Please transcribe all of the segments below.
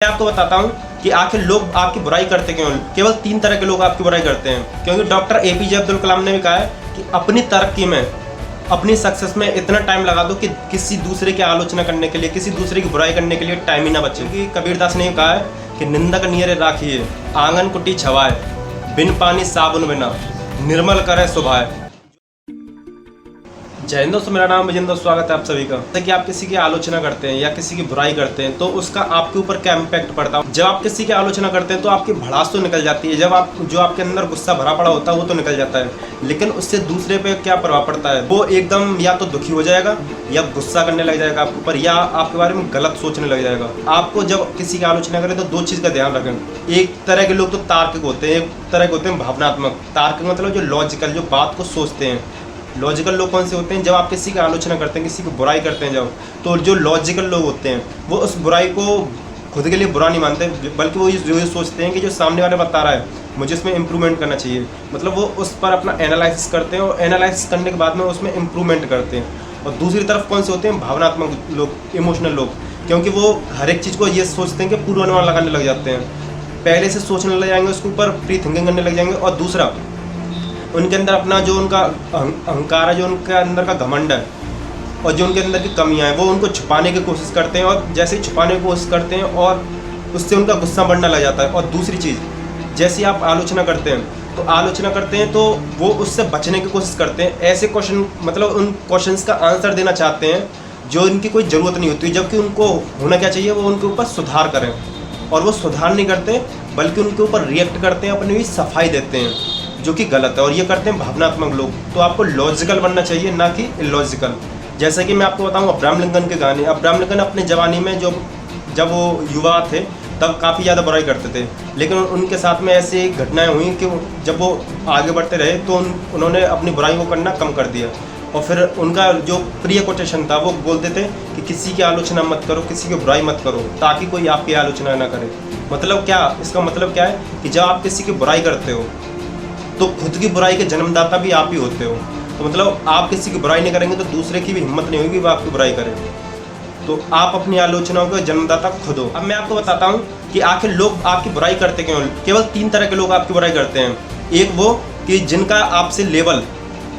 मैं आपको बताता हूँ कि आखिर लोग आपकी बुराई करते क्यों। केवल 3 तरह के लोग आपकी बुराई करते हैं, क्योंकि डॉक्टर एपीजे अब्दुल कलाम ने भी कहा है कि अपनी तरक्की में, अपनी सक्सेस में इतना टाइम लगा दो कि किसी दूसरे की आलोचना करने के लिए, किसी दूसरे की बुराई करने के लिए टाइम ही ना बचे। क्योंकि कबीरदास ने कहा है कि निंदक नियरे राखिए, आंगन कुटी छवाए, बिन पानी साबुन बिना निर्मल करे सुभाए। जय हिंद दोस्तों, मेरा नाम विजेंद्र, स्वागत है आप सभी का। जैसे कि आप किसी की आलोचना करते हैं या किसी की बुराई करते हैं तो उसका आपके ऊपर क्या इम्पैक्ट पड़ता है। जब आप किसी की आलोचना करते हैं तो आपकी भड़ास तो निकल जाती है, जब आप जो आपके अंदर गुस्सा भरा पड़ा होता है वो तो निकल जाता है, लेकिन उससे दूसरे पे क्या प्रभाव पड़ता है। वो एकदम या तो दुखी हो जाएगा या गुस्सा करने लग जाएगा आपके ऊपर, या आपके बारे में गलत सोचने लग जाएगा। आपको जब किसी की आलोचना करें तो 2 चीज़ का ध्यान रखें। एक तरह के लोग तो तार्किक होते हैं, एक तरह के होते हैं भावनात्मक। तार्किक मतलब जो लॉजिकल, जो बात को सोचते हैं। लॉजिकल लोग कौन से होते हैं? जब आप किसी की आलोचना करते हैं, किसी की बुराई करते हैं जब, तो जो लॉजिकल लोग होते हैं वो उस बुराई को खुद के लिए बुरा नहीं मानते, बल्कि वो ये सोचते हैं कि जो सामने वाले बता रहा है मुझे इसमें इम्प्रूवमेंट करना चाहिए। मतलब वो उस पर अपना एनालिसिस करते हैं और एनालिसिस करने के बाद में उसमें इम्प्रूवमेंट करते हैं। और दूसरी तरफ कौन से होते हैं? भावनात्मक लोग, इमोशनल लोग, क्योंकि वो हर एक चीज़ को ये सोचते हैं कि पूर्वानुमान लगाने लग जाते हैं, पहले से सोचने लग जाएंगे, उसके ऊपर प्री थिंकिंग करने लग जाएंगे। और दूसरा, उनके अंदर अपना जो उनका अहंकार है, जो उनके अंदर का घमंड है और जो उनके अंदर की कमियां हैं, वो उनको छुपाने की कोशिश करते हैं। और जैसे ही छुपाने की कोशिश करते हैं और उससे उनका गुस्सा बढ़ने लग जाता है। और दूसरी चीज़, जैसे आप आलोचना करते हैं तो वो उससे बचने की कोशिश करते हैं। ऐसे क्वेश्चन, मतलब उन क्वेश्चंस का आंसर देना चाहते हैं जो इनकी कोई ज़रूरत नहीं होती, जबकि उनको होना क्या चाहिए, वो उनके ऊपर सुधार करें। और वो सुधार नहीं करते, बल्कि उनके ऊपर रिएक्ट करते हैं, अपनी भी सफाई देते हैं, जो कि गलत है। और ये करते हैं भावनात्मक लोग। तो आपको लॉजिकल बनना चाहिए, ना कि इलॉजिकल। जैसे कि मैं आपको बताऊं अब्राहम लिंकन के गाने। अब्राहम लिंकन अपने जवानी में जब वो युवा थे तब काफ़ी ज़्यादा बुराई करते थे, लेकिन उनके साथ में ऐसी घटनाएं हुई कि जब वो आगे बढ़ते रहे तो उन्होंने अपनी बुराई को करना कम कर दिया। और फिर उनका जो प्रिय कोटेशन था, वो बोलते थे कि किसी की आलोचना मत करो, किसी की बुराई मत करो, ताकि कोई आपकी आलोचना ना करे। मतलब क्या, इसका मतलब क्या है कि जब आप किसी की बुराई करते हो तो खुद की बुराई के जन्मदाता भी आप ही होते हो। तो मतलब आप किसी की बुराई नहीं करेंगे तो दूसरे की भी हिम्मत नहीं होगी वो आपकी बुराई करे। तो आप अपनी आलोचनाओं के जन्मदाता खुद हो। अब मैं आपको बताता हूँ कि आखिर लोग आपकी बुराई करते क्यों। केवल 3 तरह के लोग आपकी बुराई करते हैं। एक वो कि जिनका आपसे लेवल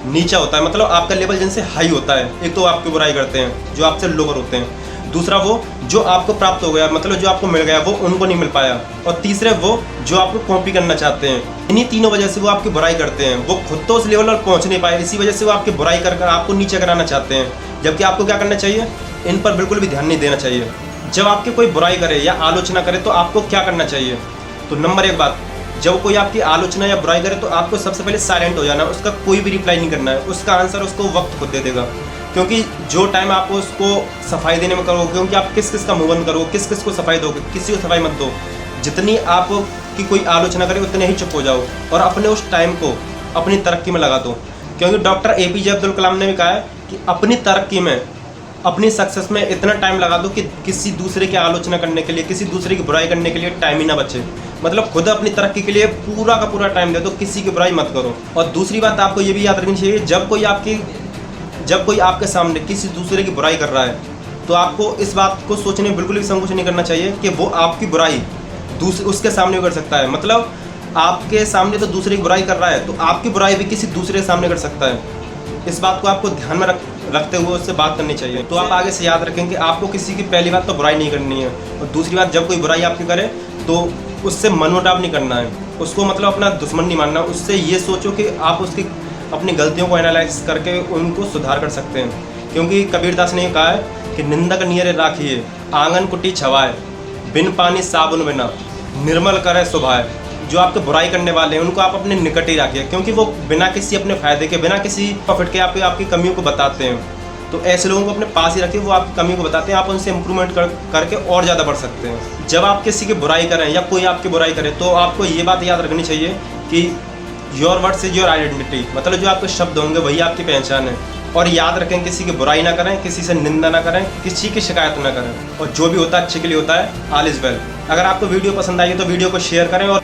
नीचा होता है, मतलब आपका लेवल जिनसे हाई होता है, एक तो आपकी बुराई करते हैं जो आपसे लोअर होते हैं। दूसरा वो जो आपको प्राप्त हो गया, मतलब जो आपको मिल गया वो उनको नहीं मिल पाया। और तीसरे वो जो आपको कॉपी करना चाहते हैं। इन्हीं तीनों वजह से वो आपकी बुराई करते हैं। वो खुद तो उस लेवल पर पहुंच नहीं पाए, इसी वजह से वो आपकी बुराई कर आपको नीचे कराना चाहते हैं। जबकि आपको क्या करना चाहिए? इन पर बिल्कुल भी ध्यान नहीं देना चाहिए। जब आपकी कोई बुराई करे या आलोचना करे तो आपको क्या करना चाहिए? तो नंबर 1 बात, जब कोई आपकी आलोचना या बुराई करे तो आपको सबसे पहले साइलेंट हो जाना, उसका कोई भी रिप्लाई नहीं करना है। उसका आंसर उसको वक्त खुद दे देगा, क्योंकि जो टाइम आप उसको सफाई देने में करोगे, क्योंकि आप किस किस का मुंह बंद करोगे, किस किस को सफाई दोगे, किसी को सफाई मत दो। जितनी आप की कोई आलोचना करे उतने ही चुप हो जाओ और अपने उस टाइम को अपनी तरक्की में लगा दो। क्योंकि डॉक्टर एपीजे अब्दुल कलाम ने भी कहा है कि अपनी तरक्की में, अपनी सक्सेस में इतना टाइम लगा दो कि किसी दूसरे की आलोचना करने के लिए, किसी दूसरे की बुराई करने के लिए टाइम ही ना बचे। मतलब खुद अपनी तरक्की के लिए पूरा का पूरा टाइम दे दो, किसी की बुराई मत करो। और दूसरी बात आपको ये भी याद रखनी चाहिए, जब कोई आपके सामने किसी दूसरे की बुराई कर रहा है तो आपको इस बात को सोचने में बिल्कुल भी संकोच नहीं करना चाहिए कि वो आपकी बुराई उसके सामने भी कर सकता है। मतलब आपके सामने तो दूसरे की बुराई कर रहा है, तो आपकी बुराई भी किसी दूसरे के सामने कर सकता है। इस बात को आपको ध्यान में रखते हुए उससे बात करनी चाहिए। तो आप आगे से याद रखें कि आपको किसी की पहली बात तो बुराई नहीं करनी है, और दूसरी बात, जब कोई बुराई आपकी करे तो उससे मनमुटाव नहीं करना है, उसको मतलब अपना दुश्मन नहीं मानना। उससे ये सोचो कि आप उसकी अपनी गलतियों को एनालाइज करके उनको सुधार कर सकते हैं। क्योंकि कबीरदास ने कहा है कि निंदक नियरे राखिए, आंगन कुटी छवाए, बिन पानी साबुन बिना निर्मल करे सुभाए। जो आपके बुराई करने वाले हैं उनको आप अपने निकट ही रखिए, क्योंकि वो बिना किसी अपने फायदे के, बिना किसी प्रॉफिट के आपकी कमियों को बताते हैं। तो ऐसे लोगों को अपने पास ही रखिए, वो आपकी कमियों को बताते हैं, आप उनसे इम्प्रूवमेंट करके और ज़्यादा बढ़ सकते हैं। जब आप किसी की बुराई करें या कोई आपकी बुराई करे तो आपको ये बात याद रखनी चाहिए कि your words is your identity, मतलब जो आपके शब्द होंगे वही आपकी पहचान है। और याद रखें, किसी की बुराई ना करें, किसी से निंदा ना करें, किसी की शिकायत ना करें, और जो भी होता है अच्छे के लिए होता है। All is well. अगर आपको वीडियो पसंद आई तो वीडियो को शेयर करें और